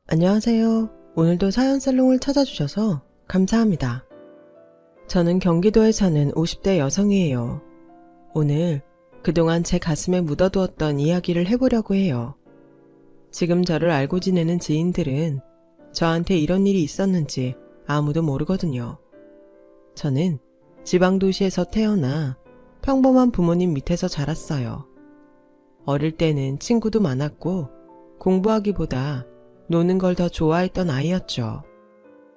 안녕하세요. 오늘도 사연살롱을 찾아주셔서 감사합니다. 저는 경기도에 사는 50대 여성이에요. 오늘 그동안 제 가슴에 묻어두었던 이야기를 해보려고 해요. 지금 저를 알고 지내는 지인들은 저한테 이런 일이 있었는지 아무도 모르거든요. 저는 지방도시에서 태어나 평범한 부모님 밑에서 자랐어요. 어릴 때는 친구도 많았고 공부하기보다 노는 걸 더 좋아했던 아이였죠.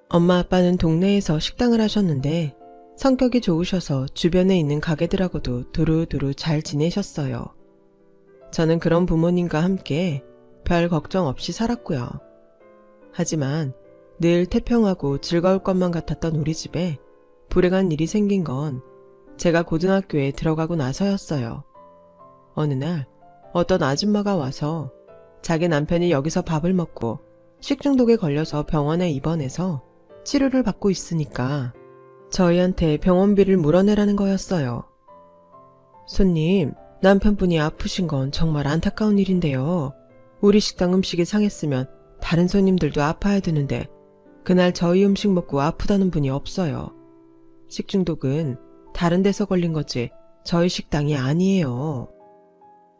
엄마 아빠는 동네에서 식당을 하셨는데 성격이 좋으셔서 주변에 있는 가게들하고도 두루두루 잘 지내셨어요. 저는 그런 부모님과 함께 별 걱정 없이 살았고요. 하지만 늘 태평하고 즐거울 것만 같았던 우리 집에 불행한 일이 생긴 건 제가 고등학교에 들어가고 나서였어요. 어느 날 어떤 아줌마가 와서 자기 남편이 여기서 밥을 먹고 식중독에 걸려서 병원에 입원해서 치료를 받고 있으니까 저희한테 병원비를 물어내라는 거였어요. 손님, 남편분이 아프신 건 정말 안타까운 일인데요. 우리 식당 음식이 상했으면 다른 손님들도 아파야 되는데 그날 저희 음식 먹고 아프다는 분이 없어요. 식중독은 다른 데서 걸린 거지 저희 식당이 아니에요.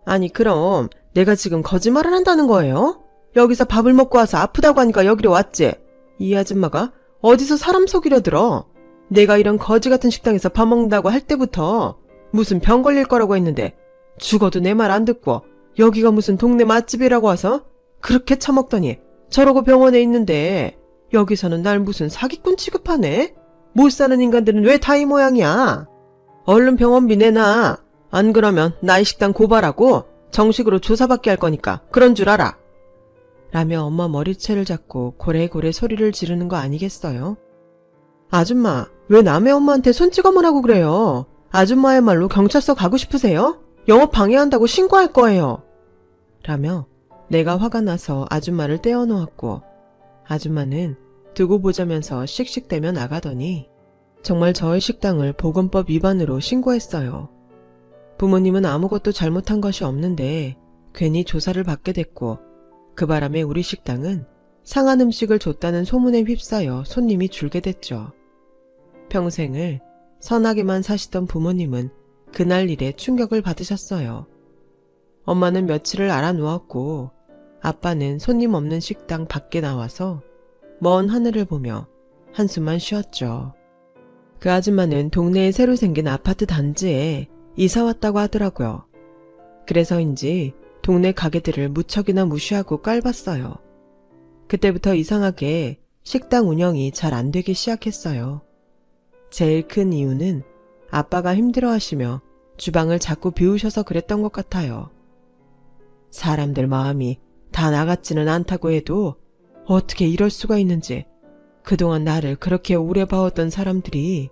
아니 그럼 내가 지금 거짓말을 한다는 거예요? 여기서 밥을 먹고 와서 아프다고 하니까 여기로 왔지? 이 아줌마가 어디서 사람 속이려 들어? 내가 이런 거지 같은 식당에서 밥 먹는다고 할 때부터 무슨 병 걸릴 거라고 했는데 죽어도 내 말 안 듣고 여기가 무슨 동네 맛집이라고 와서 그렇게 처먹더니 저러고 병원에 있는데 여기서는 날 무슨 사기꾼 취급하네? 못 사는 인간들은 왜 다 이 모양이야? 얼른 병원비 내놔. 안 그러면 나이 식당 고발하고 정식으로 조사받게 할 거니까 그런 줄 알아. 라며 엄마 머리채를 잡고 고래고래 소리를 지르는 거 아니겠어요? 아줌마, 왜 남의 엄마한테 손찌검을 하고 그래요? 아줌마야말로 경찰서 가고 싶으세요? 영업 방해한다고 신고할 거예요. 라며 내가 화가 나서 아줌마를 떼어놓았고 아줌마는 두고 보자면서 씩씩대며 나가더니 정말 저희 식당을 보건법 위반으로 신고했어요. 부모님은 아무것도 잘못한 것이 없는데 괜히 조사를 받게 됐고 그 바람에 우리 식당은 상한 음식을 줬다는 소문에 휩싸여 손님이 줄게 됐죠. 평생을 선하게만 사시던 부모님은 그날 일에 충격을 받으셨어요. 엄마는 며칠을 알아누웠고 아빠는 손님 없는 식당 밖에 나와서 먼 하늘을 보며 한숨만 쉬었죠. 그 아줌마는 동네에 새로 생긴 아파트 단지에 이사 왔다고 하더라고요. 그래서인지 동네 가게들을 무척이나 무시하고 깔봤어요. 그때부터 이상하게 식당 운영이 잘 안 되기 시작했어요. 제일 큰 이유는 아빠가 힘들어하시며 주방을 자꾸 비우셔서 그랬던 것 같아요. 사람들 마음이 다 나같지는 않다고 해도 어떻게 이럴 수가 있는지 그동안 나를 그렇게 오래 봐왔던 사람들이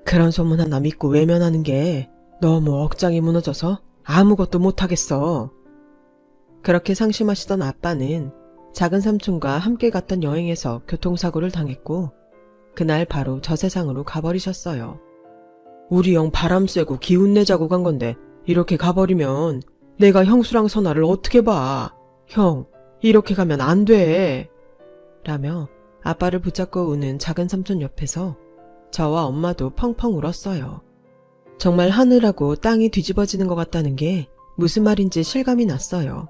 그런 소문 하나 믿고 외면하는 게 너무 억장이 무너져서 아무것도 못하겠어. 그렇게 상심하시던 아빠는 작은 삼촌과 함께 갔던 여행에서 교통사고를 당했고 그날 바로 저 세상으로 가버리셨어요. 우리 형 바람 쐬고 기운 내자고 간 건데 이렇게 가버리면 내가 형수랑 선아를 어떻게 봐. 형, 이렇게 가면 안 돼. 라며 아빠를 붙잡고 우는 작은 삼촌 옆에서 저와 엄마도 펑펑 울었어요. 정말 하늘하고 땅이 뒤집어지는 것 같다는 게 무슨 말인지 실감이 났어요.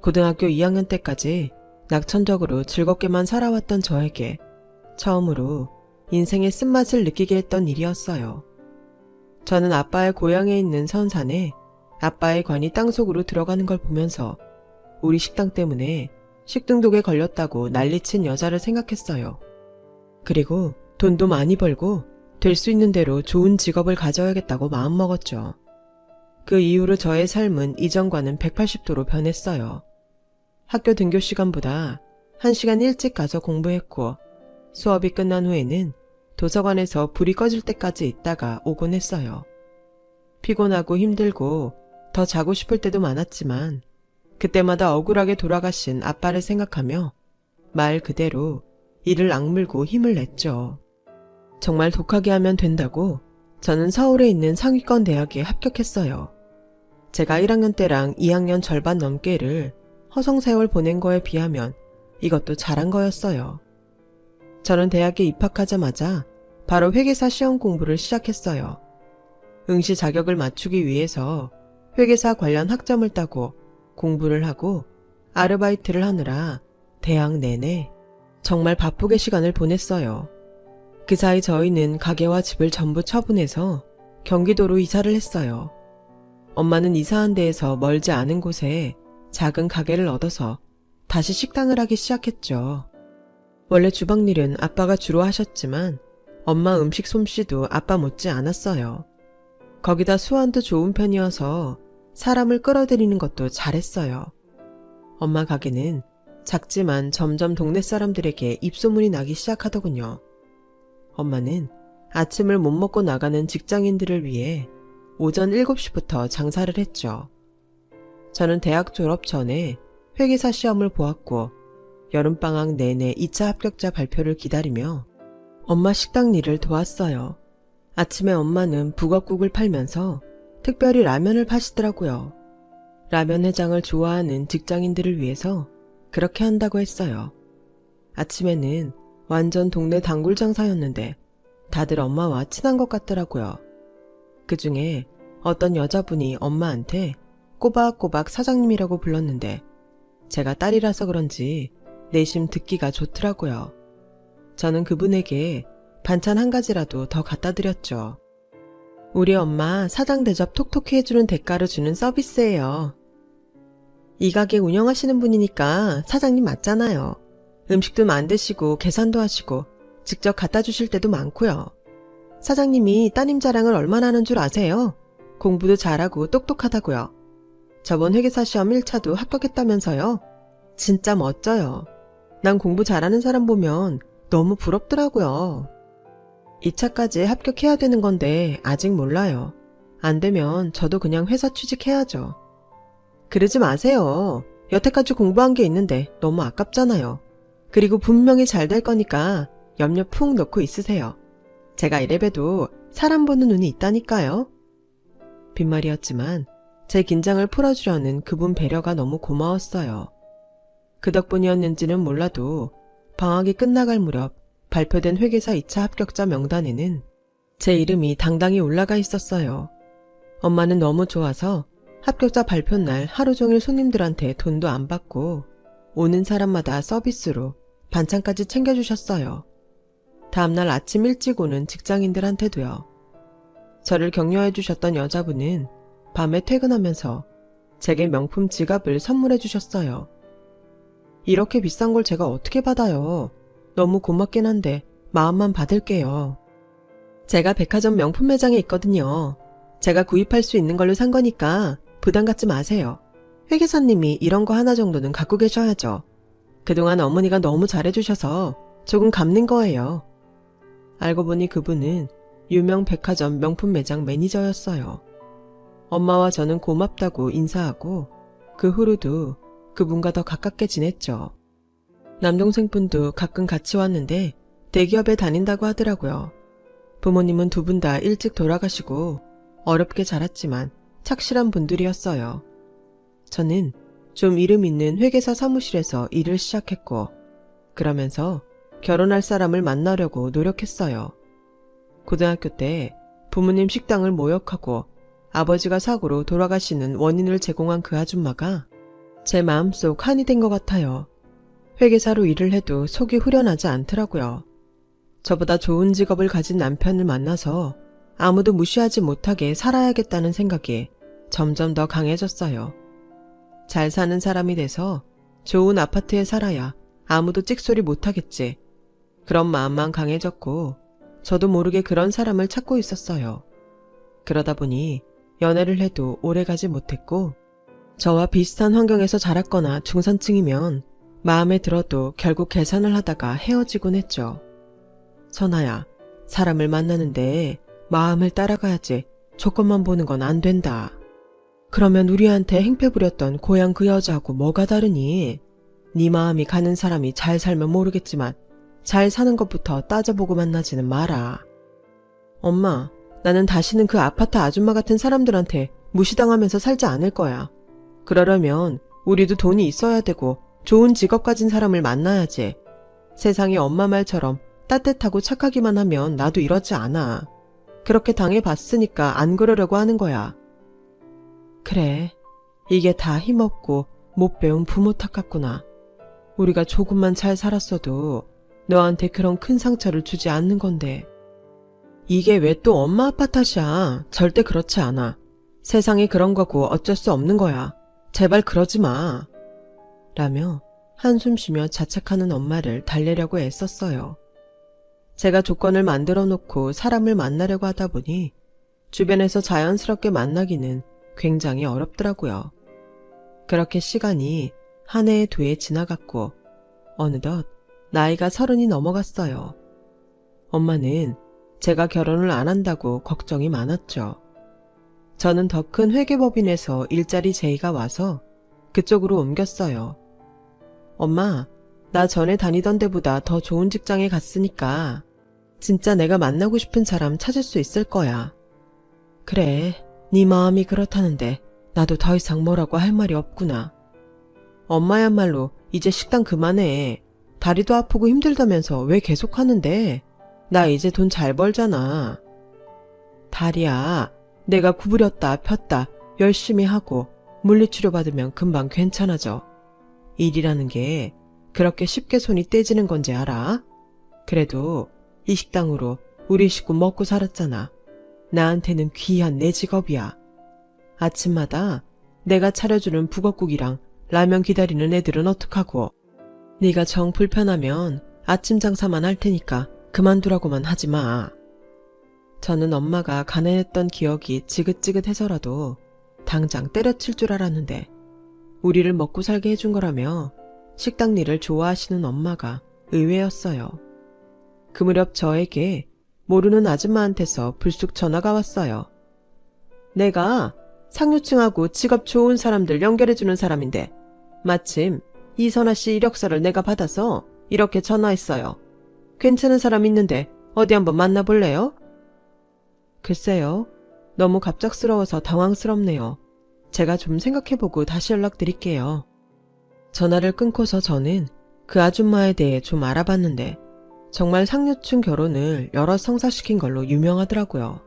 고등학교 2학년 때까지 낙천적으로 즐겁게만 살아왔던 저에게 처음으로 인생의 쓴맛을 느끼게 했던 일이었어요. 저는 아빠의 고향에 있는 선산에 아빠의 관이 땅속으로 들어가는 걸 보면서 우리 식당 때문에 식중독에 걸렸다고 난리친 여자를 생각했어요. 그리고 돈도 많이 벌고 될 수 있는 대로 좋은 직업을 가져야겠다고 마음먹었죠. 그 이후로 저의 삶은 이전과는 180도로 변했어요. 학교 등교 시간보다 1시간 일찍 가서 공부했고 수업이 끝난 후에는 도서관에서 불이 꺼질 때까지 있다가 오곤 했어요. 피곤하고 힘들고 더 자고 싶을 때도 많았지만 그때마다 억울하게 돌아가신 아빠를 생각하며 말 그대로 이를 악물고 힘을 냈죠. 정말 독하게 하면 된다고 저는 서울에 있는 상위권 대학에 합격했어요. 제가 1학년 때랑 2학년 절반 넘게를 허송세월 보낸 거에 비하면 이것도 잘한 거였어요. 저는 대학에 입학하자마자 바로 회계사 시험 공부를 시작했어요. 응시 자격을 맞추기 위해서 회계사 관련 학점을 따고 공부를 하고 아르바이트를 하느라 대학 내내 정말 바쁘게 시간을 보냈어요. 그 사이 저희는 가게와 집을 전부 처분해서 경기도로 이사를 했어요. 엄마는 이사한 데에서 멀지 않은 곳에 작은 가게를 얻어서 다시 식당을 하기 시작했죠. 원래 주방일은 아빠가 주로 하셨지만 엄마 음식 솜씨도 아빠 못지 않았어요. 거기다 수완도 좋은 편이어서 사람을 끌어들이는 것도 잘했어요. 엄마 가게는 작지만 점점 동네 사람들에게 입소문이 나기 시작하더군요. 엄마는 아침을 못 먹고 나가는 직장인들을 위해 오전 7시부터 장사를 했죠. 저는 대학 졸업 전에 회계사 시험을 보았고 여름방학 내내 2차 합격자 발표를 기다리며 엄마 식당 일을 도왔어요. 아침에 엄마는 북엇국을 팔면서 특별히 라면을 파시더라고요. 라면 해장을 좋아하는 직장인들을 위해서 그렇게 한다고 했어요. 아침에는 완전 동네 단골 장사였는데 다들 엄마와 친한 것 같더라고요. 그 중에 어떤 여자분이 엄마한테 꼬박꼬박 사장님이라고 불렀는데 제가 딸이라서 그런지 내심 듣기가 좋더라고요. 저는 그분에게 반찬 한 가지라도 더 갖다 드렸죠. 우리 엄마 사장 대접 톡톡히 해주는 대가로 주는 서비스예요. 이 가게 운영하시는 분이니까 사장님 맞잖아요. 음식도 만드시고 계산도 하시고 직접 갖다 주실 때도 많고요. 사장님이 따님 자랑을 얼마나 하는 줄 아세요? 공부도 잘하고 똑똑하다고요. 저번 회계사 시험 1차도 합격했다면서요? 진짜 멋져요. 난 공부 잘하는 사람 보면 너무 부럽더라고요. 2차까지 합격해야 되는 건데 아직 몰라요. 안 되면 저도 그냥 회사 취직해야죠. 그러지 마세요. 여태까지 공부한 게 있는데 너무 아깝잖아요. 그리고 분명히 잘 될 거니까 염려 푹 넣고 있으세요. 제가 이래봬도 사람 보는 눈이 있다니까요. 빈말이었지만 제 긴장을 풀어주려는 그분 배려가 너무 고마웠어요. 그 덕분이었는지는 몰라도 방학이 끝나갈 무렵 발표된 회계사 2차 합격자 명단에는 제 이름이 당당히 올라가 있었어요. 엄마는 너무 좋아서 합격자 발표날 하루 종일 손님들한테 돈도 안 받고 오는 사람마다 서비스로 반찬까지 챙겨주셨어요. 다음날 아침 일찍 오는 직장인들한테도요. 저를 격려해 주셨던 여자분은 밤에 퇴근하면서 제게 명품 지갑을 선물해 주셨어요. 이렇게 비싼 걸 제가 어떻게 받아요? 너무 고맙긴 한데 마음만 받을게요. 제가 백화점 명품 매장에 있거든요. 제가 구입할 수 있는 걸로 산 거니까 부담 갖지 마세요. 회계사님이 이런 거 하나 정도는 갖고 계셔야죠. 그동안 어머니가 너무 잘해주셔서 조금 갚는 거예요. 알고 보니 그분은 유명 백화점 명품 매장 매니저였어요. 엄마와 저는 고맙다고 인사하고 그 후로도 그분과 더 가깝게 지냈죠. 남동생분도 가끔 같이 왔는데 대기업에 다닌다고 하더라고요. 부모님은 두 분 다 일찍 돌아가시고 어렵게 자랐지만 착실한 분들이었어요. 저는 좀 이름 있는 회계사 사무실에서 일을 시작했고 그러면서 결혼할 사람을 만나려고 노력했어요. 고등학교 때 부모님 식당을 모욕하고 아버지가 사고로 돌아가시는 원인을 제공한 그 아줌마가 제 마음속 한이 된 것 같아요. 회계사로 일을 해도 속이 후련하지 않더라고요. 저보다 좋은 직업을 가진 남편을 만나서 아무도 무시하지 못하게 살아야겠다는 생각이 점점 더 강해졌어요. 잘 사는 사람이 돼서 좋은 아파트에 살아야 아무도 찍소리 못하겠지. 그런 마음만 강해졌고 저도 모르게 그런 사람을 찾고 있었어요. 그러다 보니 연애를 해도 오래가지 못했고 저와 비슷한 환경에서 자랐거나 중산층이면 마음에 들어도 결국 계산을 하다가 헤어지곤 했죠. 선아야, 사람을 만나는데 마음을 따라가야지 조건만 보는 건 안 된다. 그러면 우리한테 행패 부렸던 고향 그 여자하고 뭐가 다르니? 네 마음이 가는 사람이 잘 살면 모르겠지만 잘 사는 것부터 따져보고 만나지는 마라. 엄마, 나는 다시는 그 아파트 아줌마 같은 사람들한테 무시당하면서 살지 않을 거야. 그러려면 우리도 돈이 있어야 되고 좋은 직업 가진 사람을 만나야지. 세상에 엄마 말처럼 따뜻하고 착하기만 하면 나도 이러지 않아. 그렇게 당해봤으니까 안 그러려고 하는 거야. 그래, 이게 다 힘없고 못 배운 부모 탓 같구나. 우리가 조금만 잘 살았어도 너한테 그런 큰 상처를 주지 않는 건데. 이게 왜 또 엄마 아빠 탓이야. 절대 그렇지 않아. 세상에 그런 거고 어쩔 수 없는 거야. 제발 그러지 마. 라며 한숨 쉬며 자책하는 엄마를 달래려고 애썼어요. 제가 조건을 만들어 놓고 사람을 만나려고 하다 보니 주변에서 자연스럽게 만나기는 굉장히 어렵더라고요. 그렇게 시간이 한 해에 두 해 지나갔고 어느덧 나이가 30이 넘어갔어요. 엄마는 제가 결혼을 안 한다고 걱정이 많았죠. 저는 더 큰 회계법인에서 일자리 제의가 와서 그쪽으로 옮겼어요. 엄마, 나 전에 다니던 데보다 더 좋은 직장에 갔으니까 진짜 내가 만나고 싶은 사람 찾을 수 있을 거야. 그래, 네 마음이 그렇다는데 나도 더 이상 뭐라고 할 말이 없구나. 엄마야말로 이제 식당 그만해. 다리도 아프고 힘들다면서 왜 계속 하는데? 나 이제 돈 잘 벌잖아. 다리야, 내가 구부렸다 폈다 열심히 하고 물리치료 받으면 금방 괜찮아져. 일이라는 게 그렇게 쉽게 손이 떼지는 건지 알아? 그래도 이 식당으로 우리 식구 먹고 살았잖아. 나한테는 귀한 내 직업이야. 아침마다 내가 차려주는 북엇국이랑 라면 기다리는 애들은 어떡하고. 네가 정 불편하면 아침 장사만 할 테니까 그만두라고만 하지 마. 저는 엄마가 가난했던 기억이 지긋지긋해서라도 당장 때려칠 줄 알았는데 우리를 먹고 살게 해준 거라며 식당 일을 좋아하시는 엄마가 의외였어요. 그 무렵 저에게 모르는 아줌마한테서 불쑥 전화가 왔어요. 내가 상류층하고 직업 좋은 사람들 연결해주는 사람인데 마침 이선아 씨 이력서를 내가 받아서 이렇게 전화했어요. 괜찮은 사람 있는데 어디 한번 만나볼래요? 글쎄요. 너무 갑작스러워서 당황스럽네요. 제가 좀 생각해보고 다시 연락드릴게요. 전화를 끊고서 저는 그 아줌마에 대해 좀 알아봤는데 정말 상류층 결혼을 여럿 성사시킨 걸로 유명하더라고요.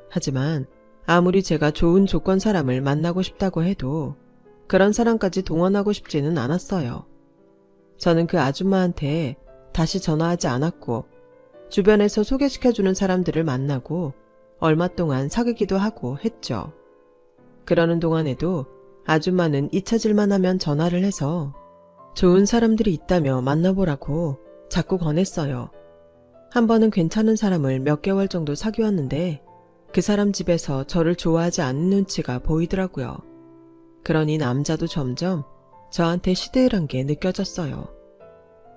하지만 아무리 제가 좋은 조건 사람을 만나고 싶다고 해도 그런 사람까지 동원하고 싶지는 않았어요. 저는 그 아줌마한테 다시 전화하지 않았고 주변에서 소개시켜주는 사람들을 만나고 얼마 동안 사귀기도 하고 했죠. 그러는 동안에도 아줌마는 잊혀질만 하면 전화를 해서 좋은 사람들이 있다며 만나보라고 자꾸 권했어요. 한 번은 괜찮은 사람을 몇 개월 정도 사귀었는데 그 사람 집에서 저를 좋아하지 않는 눈치가 보이더라고요. 그러니 남자도 점점 저한테 시들한 게 느껴졌어요.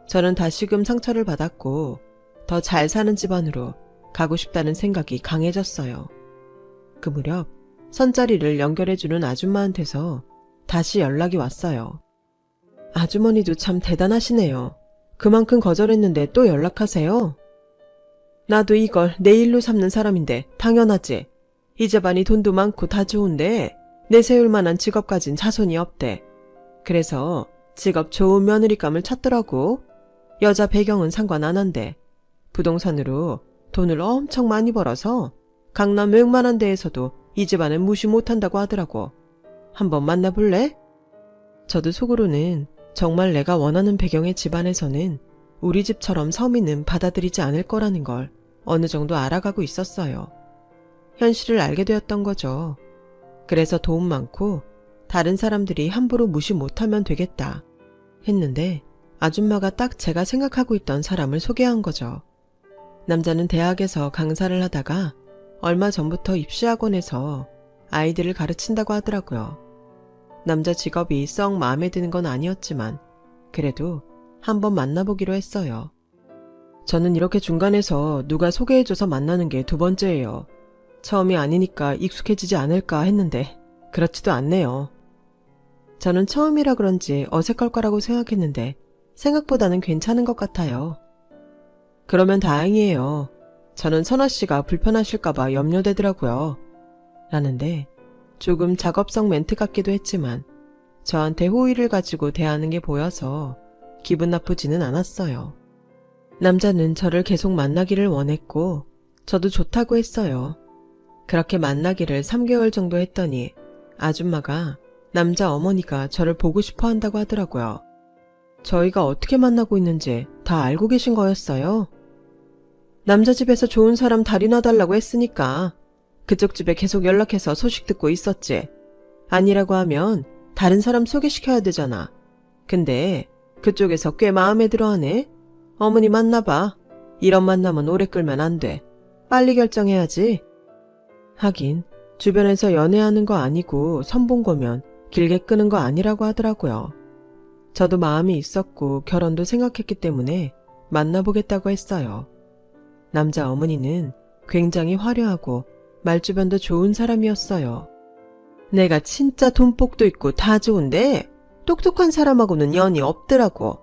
저는 다시금 상처를 받았고 더 잘 사는 집안으로 가고 싶다는 생각이 강해졌어요. 그 무렵 선자리를 연결해주는 아줌마한테서 다시 연락이 왔어요. 아주머니도 참 대단하시네요. 그만큼 거절했는데 또 연락하세요? 나도 이걸 내 일로 삼는 사람인데 당연하지. 이 집안이 돈도 많고 다 좋은데 내세울 만한 직업 가진 자손이 없대. 그래서 직업 좋은 며느리감을 찾더라고. 여자 배경은 상관 안 한대. 부동산으로 돈을 엄청 많이 벌어서 강남 웬만한 데에서도 이 집안은 무시 못한다고 하더라고. 한번 만나볼래? 저도 속으로는 정말 내가 원하는 배경의 집안에서는 우리 집처럼 서민은 받아들이지 않을 거라는 걸 어느 정도 알아가고 있었어요. 현실을 알게 되었던 거죠. 그래서 돈 많고 다른 사람들이 함부로 무시 못하면 되겠다 했는데 아줌마가 딱 제가 생각하고 있던 사람을 소개한 거죠. 남자는 대학에서 강사를 하다가 얼마 전부터 입시학원에서 아이들을 가르친다고 하더라고요. 남자 직업이 썩 마음에 드는 건 아니었지만 그래도 한번 만나보기로 했어요. 저는 이렇게 중간에서 누가 소개해줘서 만나는 게 두 번째예요. 처음이 아니니까 익숙해지지 않을까 했는데 그렇지도 않네요. 저는 처음이라 그런지 어색할 거라고 생각했는데 생각보다는 괜찮은 것 같아요. 그러면 다행이에요. 저는 선아 씨가 불편하실까봐 염려되더라고요. 라는데 조금 작업성 멘트 같기도 했지만 저한테 호의를 가지고 대하는 게 보여서 기분 나쁘지는 않았어요. 남자는 저를 계속 만나기를 원했고 저도 좋다고 했어요. 그렇게 만나기를 3개월 정도 했더니 아줌마가 남자 어머니가 저를 보고 싶어 한다고 하더라고요. 저희가 어떻게 만나고 있는지 다 알고 계신 거였어요. 남자 집에서 좋은 사람 달인해달라고 했으니까 그쪽 집에 계속 연락해서 소식 듣고 있었지. 아니라고 하면 다른 사람 소개시켜야 되잖아. 근데 그쪽에서 꽤 마음에 들어하네. 어머니 만나봐. 이런 만남은 오래 끌면 안 돼. 빨리 결정해야지. 하긴 주변에서 연애하는 거 아니고 선본 거면 길게 끄는 거 아니라고 하더라고요. 저도 마음이 있었고 결혼도 생각했기 때문에 만나보겠다고 했어요. 남자 어머니는 굉장히 화려하고 말주변도 좋은 사람이었어요. 내가 진짜 돈복도 있고 다 좋은데 똑똑한 사람하고는 연이 없더라고.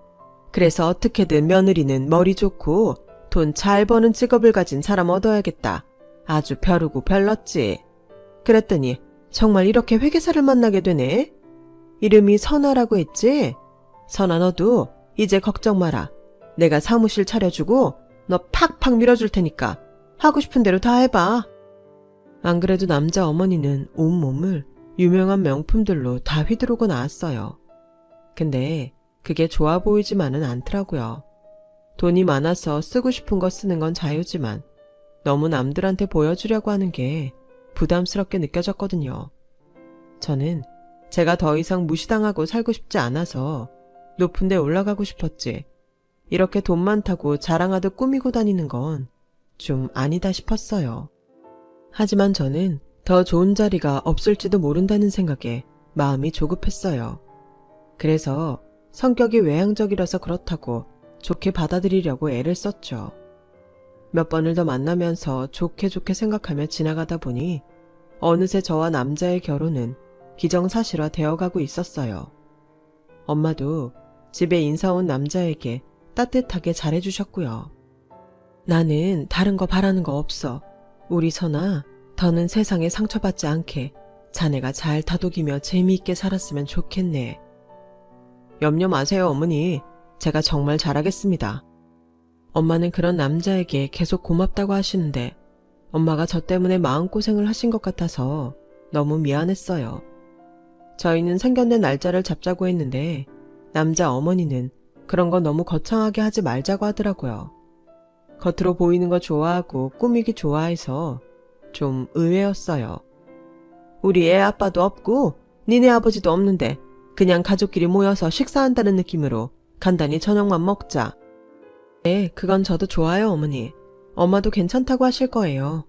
그래서 어떻게든 며느리는 머리 좋고 돈 잘 버는 직업을 가진 사람 얻어야겠다. 아주 벼르고 별렀지. 그랬더니 정말 이렇게 회계사를 만나게 되네. 이름이 선아라고 했지? 선아 너도 이제 걱정 마라. 내가 사무실 차려주고 너 팍팍 밀어줄 테니까 하고 싶은 대로 다 해봐. 안 그래도 남자 어머니는 온몸을 유명한 명품들로 다 휘두르고 나왔어요. 근데 그게 좋아 보이지만은 않더라고요. 돈이 많아서 쓰고 싶은 거 쓰는 건 자유지만 너무 남들한테 보여주려고 하는 게 부담스럽게 느껴졌거든요. 저는 제가 더 이상 무시당하고 살고 싶지 않아서 높은 데 올라가고 싶었지. 이렇게 돈 많다고 자랑하듯 꾸미고 다니는 건 좀 아니다 싶었어요. 하지만 저는 더 좋은 자리가 없을지도 모른다는 생각에 마음이 조급했어요. 그래서 성격이 외향적이라서 그렇다고 좋게 받아들이려고 애를 썼죠. 몇 번을 더 만나면서 좋게 생각하며 지나가다 보니 어느새 저와 남자의 결혼은 기정사실화 되어가고 있었어요. 엄마도 집에 인사 온 남자에게 따뜻하게 잘해주셨고요. 나는 다른 거 바라는 거 없어. 우리 선아, 더는 세상에 상처받지 않게 자네가 잘 다독이며 재미있게 살았으면 좋겠네. 염려 마세요, 어머니. 제가 정말 잘하겠습니다. 엄마는 그런 남자에게 계속 고맙다고 하시는데 엄마가 저 때문에 마음고생을 하신 것 같아서 너무 미안했어요. 저희는 상견례 날짜를 잡자고 했는데 남자 어머니는 그런 거 너무 거창하게 하지 말자고 하더라고요. 겉으로 보이는 거 좋아하고 꾸미기 좋아해서 좀 의외였어요. 우리 애 아빠도 없고 니네 아버지도 없는데 그냥 가족끼리 모여서 식사한다는 느낌으로 간단히 저녁만 먹자. 네, 그건 저도 좋아요, 어머니. 엄마도 괜찮다고 하실 거예요.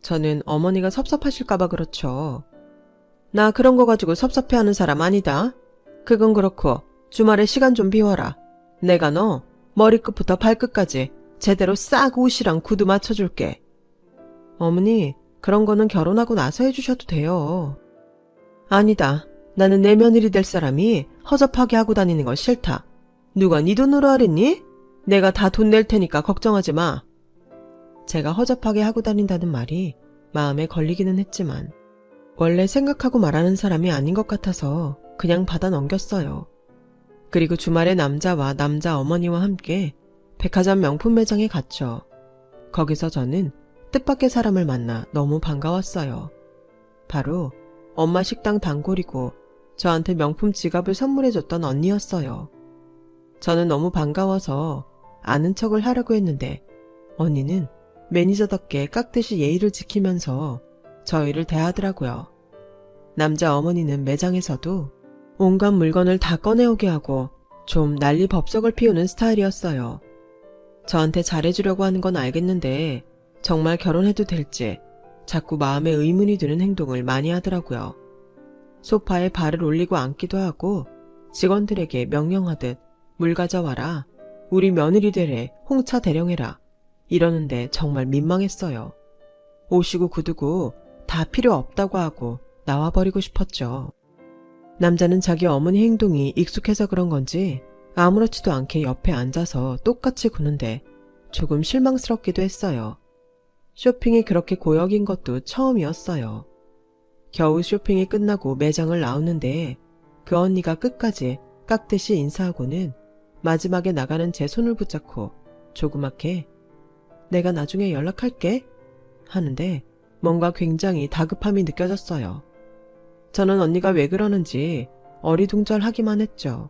저는 어머니가 섭섭하실까봐 그렇죠. 나 그런 거 가지고 섭섭해하는 사람 아니다. 그건 그렇고 주말에 시간 좀 비워라. 내가 너 머리끝부터 발끝까지 제대로 싹 옷이랑 구두 맞춰줄게. 어머니, 그런 거는 결혼하고 나서 해주셔도 돼요. 아니다. 나는 내 며느리 될 사람이 허접하게 하고 다니는 거 싫다. 누가 네 돈으로 하랬니? 내가 다 돈 낼 테니까 걱정하지 마. 제가 허접하게 하고 다닌다는 말이 마음에 걸리기는 했지만 원래 생각하고 말하는 사람이 아닌 것 같아서 그냥 받아 넘겼어요. 그리고 주말에 남자와 남자 어머니와 함께 백화점 명품 매장에 갔죠. 거기서 저는 뜻밖의 사람을 만나 너무 반가웠어요. 바로 엄마 식당 단골이고 저한테 명품 지갑을 선물해줬던 언니였어요. 저는 너무 반가워서 아는 척을 하려고 했는데 언니는 매니저답게 깍듯이 예의를 지키면서 저희를 대하더라고요. 남자 어머니는 매장에서도 온갖 물건을 다 꺼내오게 하고 좀 난리 법석을 피우는 스타일이었어요. 저한테 잘해주려고 하는 건 알겠는데 정말 결혼해도 될지 자꾸 마음에 의문이 드는 행동을 많이 하더라고요. 소파에 발을 올리고 앉기도 하고 직원들에게 명령하듯 물 가져와라, 우리 며느리 되래, 홍차 대령해라 이러는데 정말 민망했어요. 옷이고 구두고 다 필요 없다고 하고 나와버리고 싶었죠. 남자는 자기 어머니 행동이 익숙해서 그런 건지 아무렇지도 않게 옆에 앉아서 똑같이 구는데 조금 실망스럽기도 했어요. 쇼핑이 그렇게 고역인 것도 처음이었어요. 겨우 쇼핑이 끝나고 매장을 나오는데 그 언니가 끝까지 깍듯이 인사하고는 마지막에 나가는 제 손을 붙잡고 조그맣게 내가 나중에 연락할게 하는데 뭔가 굉장히 다급함이 느껴졌어요. 저는 언니가 왜 그러는지 어리둥절하기만 했죠.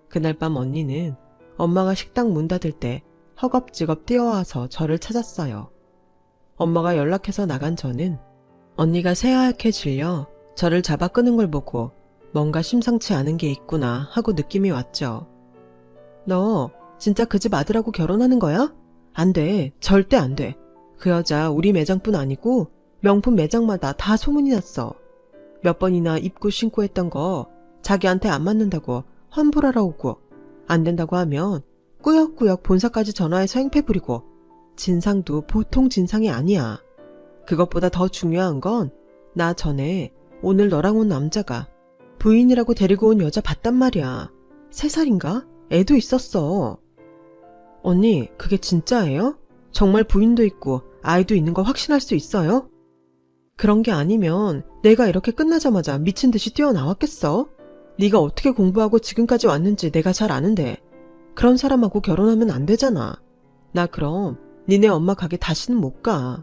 그날 밤 언니는 엄마가 식당 문 닫을 때 허겁지겁 뛰어와서 저를 찾았어요. 엄마가 연락해서 나간 저는 언니가 새하얗게 질려 저를 잡아 끄는 걸 보고 뭔가 심상치 않은 게 있구나 하고 느낌이 왔죠. 너 진짜 그 집 아들하고 결혼하는 거야? 안 돼. 절대 안 돼. 그 여자 우리 매장뿐 아니고 명품 매장마다 다 소문이 났어. 몇 번이나 입고 신고 했던 거 자기한테 안 맞는다고 환불하러 오고 안 된다고 하면 꾸역꾸역 본사까지 전화해서 행패 부리고 진상도 보통 진상이 아니야. 그것보다 더 중요한 건 나 전에 오늘 너랑 온 남자가 부인이라고 데리고 온 여자 봤단 말이야. 3살인가? 애도 있었어. 언니, 그게 진짜예요? 정말 부인도 있고 아이도 있는 거 확신할 수 있어요? 그런 게 아니면 내가 이렇게 끝나자마자 미친 듯이 뛰어나왔겠어? 네가 어떻게 공부하고 지금까지 왔는지 내가 잘 아는데 그런 사람하고 결혼하면 안 되잖아. 나 그럼 니네 엄마 가게 다시는 못 가.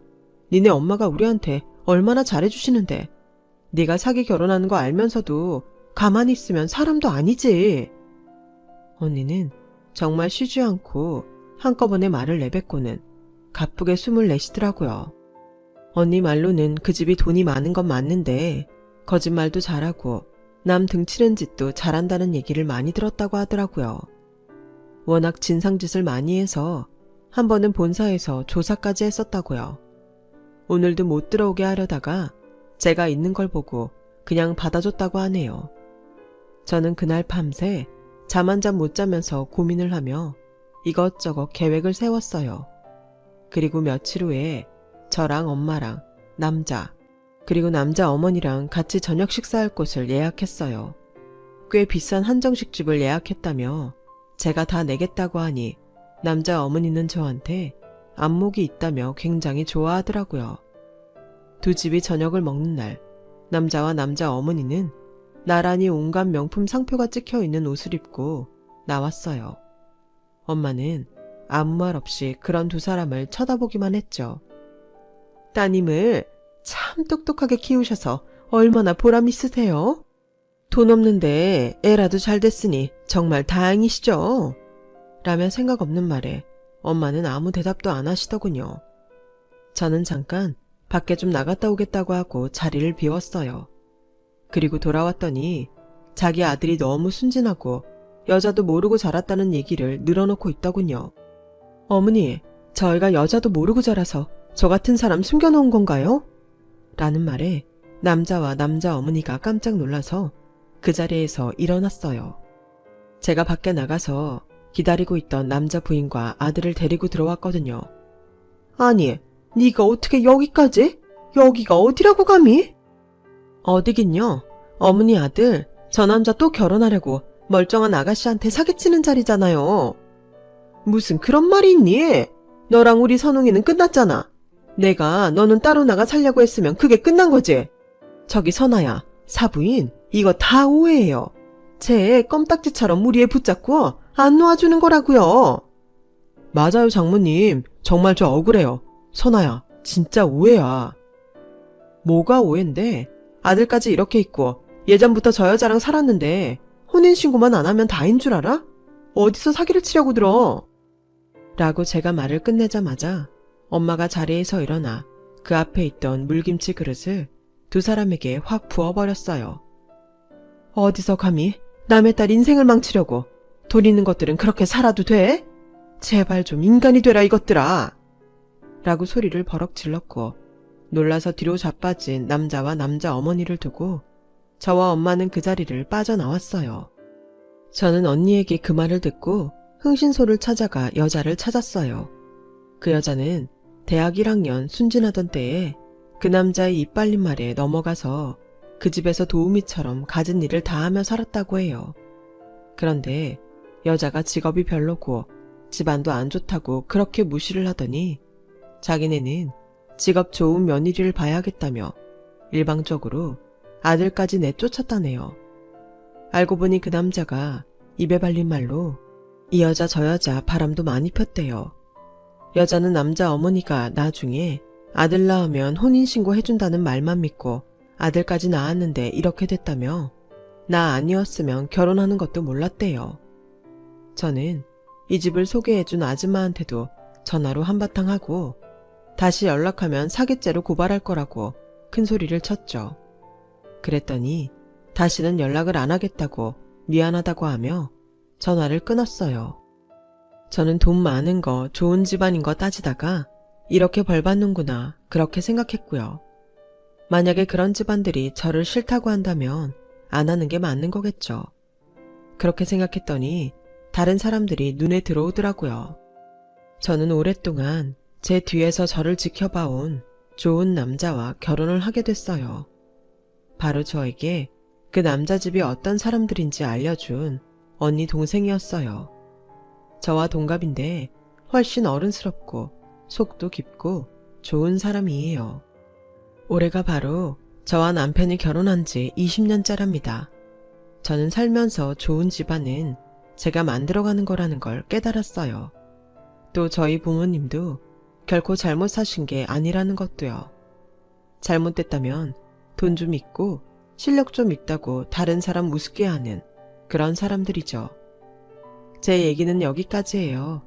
니네 엄마가 우리한테 얼마나 잘해주시는데 네가 사기 결혼하는 거 알면서도 가만히 있으면 사람도 아니지. 언니는 정말 쉬지 않고 한꺼번에 말을 내뱉고는 가쁘게 숨을 내쉬더라고요. 언니 말로는 그 집이 돈이 많은 건 맞는데 거짓말도 잘하고 남 등치는 짓도 잘한다는 얘기를 많이 들었다고 하더라고요. 워낙 진상짓을 많이 해서 한 번은 본사에서 조사까지 했었다고요. 오늘도 못 들어오게 하려다가 제가 있는 걸 보고 그냥 받아줬다고 하네요. 저는 그날 밤새 잠 한 잠 못 자면서 고민을 하며 이것저것 계획을 세웠어요. 그리고 며칠 후에 저랑 엄마랑 남자, 그리고 남자 어머니랑 같이 저녁 식사할 곳을 예약했어요. 꽤 비싼 한정식집을 예약했다며 제가 다 내겠다고 하니 남자 어머니는 저한테 안목이 있다며 굉장히 좋아하더라고요. 두 집이 저녁을 먹는 날, 남자와 남자 어머니는 나란히 온갖 명품 상표가 찍혀있는 옷을 입고 나왔어요. 엄마는 아무 말 없이 그런 두 사람을 쳐다보기만 했죠. 따님을 참 똑똑하게 키우셔서 얼마나 보람 있으세요? 돈 없는데 애라도 잘 됐으니 정말 다행이시죠? 라며 생각 없는 말에 엄마는 아무 대답도 안 하시더군요. 저는 잠깐 밖에 좀 나갔다 오겠다고 하고 자리를 비웠어요. 그리고 돌아왔더니 자기 아들이 너무 순진하고 여자도 모르고 자랐다는 얘기를 늘어놓고 있더군요. 어머니, 저희가 여자도 모르고 자라서 저 같은 사람 숨겨놓은 건가요? 라는 말에 남자와 남자 어머니가 깜짝 놀라서 그 자리에서 일어났어요. 제가 밖에 나가서 기다리고 있던 남자 부인과 아들을 데리고 들어왔거든요. 아니, 네가 어떻게 여기까지? 여기가 어디라고 감히? 어디긴요. 어머니 아들, 저 남자 또 결혼하려고 멀쩡한 아가씨한테 사기치는 자리잖아요. 무슨 그런 말이 있니? 너랑 우리 선웅이는 끝났잖아. 내가 너는 따로 나가 살려고 했으면 그게 끝난 거지. 저기 선아야, 사부인, 이거 다 오해예요. 쟤 껌딱지처럼 우리 애 붙잡고 안 놓아주는 거라고요. 맞아요, 장모님. 정말 저 억울해요. 선아야, 진짜 오해야. 뭐가 오해인데? 아들까지 이렇게 있고 예전부터 저 여자랑 살았는데 혼인신고만 안 하면 다인 줄 알아? 어디서 사기를 치려고 들어? 라고 제가 말을 끝내자마자 엄마가 자리에서 일어나 그 앞에 있던 물김치 그릇을 두 사람에게 확 부어버렸어요. 어디서 감히 남의 딸 인생을 망치려고. 돈 있는 것들은 그렇게 살아도 돼? 제발 좀 인간이 되라 이것들아. 라고 소리를 버럭 질렀고 놀라서 뒤로 자빠진 남자와 남자 어머니를 두고 저와 엄마는 그 자리를 빠져나왔어요. 저는 언니에게 그 말을 듣고 흥신소를 찾아가 여자를 찾았어요. 그 여자는 대학 1학년 순진하던 때에 그 남자의 입빨린 말에 넘어가서 그 집에서 도우미처럼 가진 일을 다 하며 살았다고 해요. 그런데 여자가 직업이 별로고 집안도 안 좋다고 그렇게 무시를 하더니 자기네는 직업 좋은 며느리를 봐야겠다며 일방적으로 아들까지 내쫓았다네요. 알고 보니 그 남자가 입에 발린 말로 이 여자 저 여자 바람도 많이 폈대요. 여자는 남자 어머니가 나중에 아들 낳으면 혼인신고 해준다는 말만 믿고 아들까지 낳았는데 이렇게 됐다며 나 아니었으면 결혼하는 것도 몰랐대요. 저는 이 집을 소개해준 아줌마한테도 전화로 한바탕 하고 다시 연락하면 사기죄로 고발할 거라고 큰 소리를 쳤죠. 그랬더니 다시는 연락을 안 하겠다고 미안하다고 하며 전화를 끊었어요. 저는 돈 많은 거, 좋은 집안인 거 따지다가 이렇게 벌 받는구나 그렇게 생각했고요. 만약에 그런 집안들이 저를 싫다고 한다면 안 하는 게 맞는 거겠죠. 그렇게 생각했더니 다른 사람들이 눈에 들어오더라고요. 저는 오랫동안 제 뒤에서 저를 지켜봐온 좋은 남자와 결혼을 하게 됐어요. 바로 저에게 그 남자 집이 어떤 사람들인지 알려준 언니 동생이었어요. 저와 동갑인데 훨씬 어른스럽고 속도 깊고 좋은 사람이에요. 올해가 바로 저와 남편이 결혼한 지 20년째랍니다. 저는 살면서 좋은 집안은 제가 만들어가는 거라는 걸 깨달았어요. 또 저희 부모님도 결코 잘못 사신 게 아니라는 것도요. 잘못됐다면 돈 좀 있고 실력 좀 있다고 다른 사람 우습게 하는 그런 사람들이죠. 제 얘기는 여기까지예요.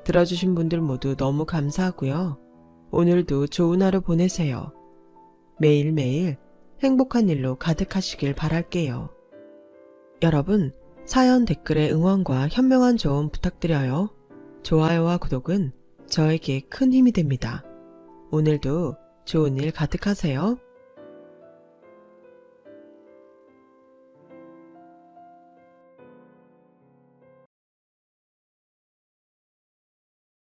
들어주신 분들 모두 너무 감사하고요. 오늘도 좋은 하루 보내세요. 매일매일 행복한 일로 가득하시길 바랄게요. 여러분, 사연 댓글에 응원과 현명한 조언 부탁드려요. 좋아요와 구독은 저에게 큰 힘이 됩니다. 오늘도 좋은 일 가득하세요.